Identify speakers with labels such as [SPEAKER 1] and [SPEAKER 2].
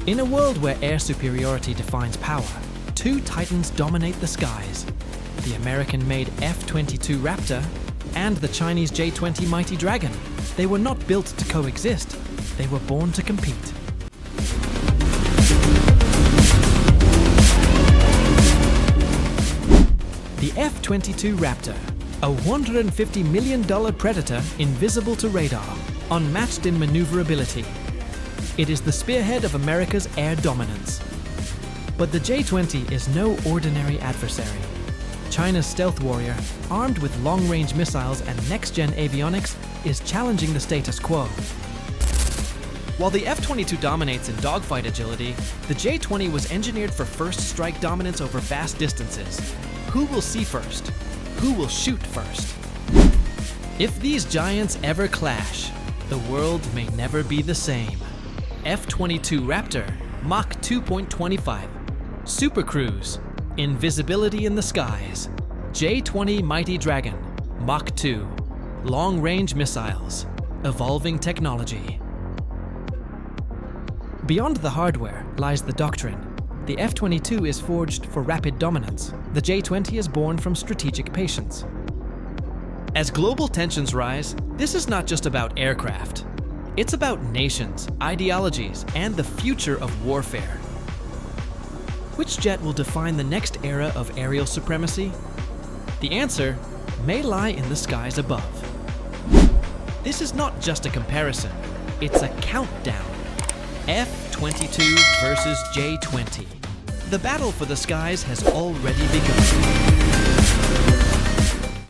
[SPEAKER 1] In a world where air superiority defines power, two titans dominate the skies. The American-made F-22 Raptor and the Chinese J-20 Mighty Dragon. They were not built to coexist, they were born to compete. The F-22 Raptor, a $150 million predator invisible to radar, unmatched in maneuverability. It is the spearhead of America's air dominance. But the J-20 is no ordinary adversary. China's stealth warrior, armed with long-range missiles and next-gen avionics, is challenging the status quo. While the F-22 dominates in dogfight agility, the J-20 was engineered for first-strike dominance over vast distances. Who will see first? Who will shoot first? If these giants ever clash, the world may never be the same. F-22 Raptor, Mach 2.25. Super Cruise, invisibility in the skies. J-20 Mighty Dragon, Mach 2. Long-range missiles, evolving technology. Beyond the hardware lies the doctrine. The F-22 is forged for rapid dominance. The J-20 is born from strategic patience. As global tensions rise, this is not just about aircraft. It's about nations, ideologies, and the future of warfare. Which jet will define the next era of aerial supremacy? The answer may lie in the skies above. This is not just a comparison, it's a countdown. F-22 versus J-20. The battle for the skies has already begun.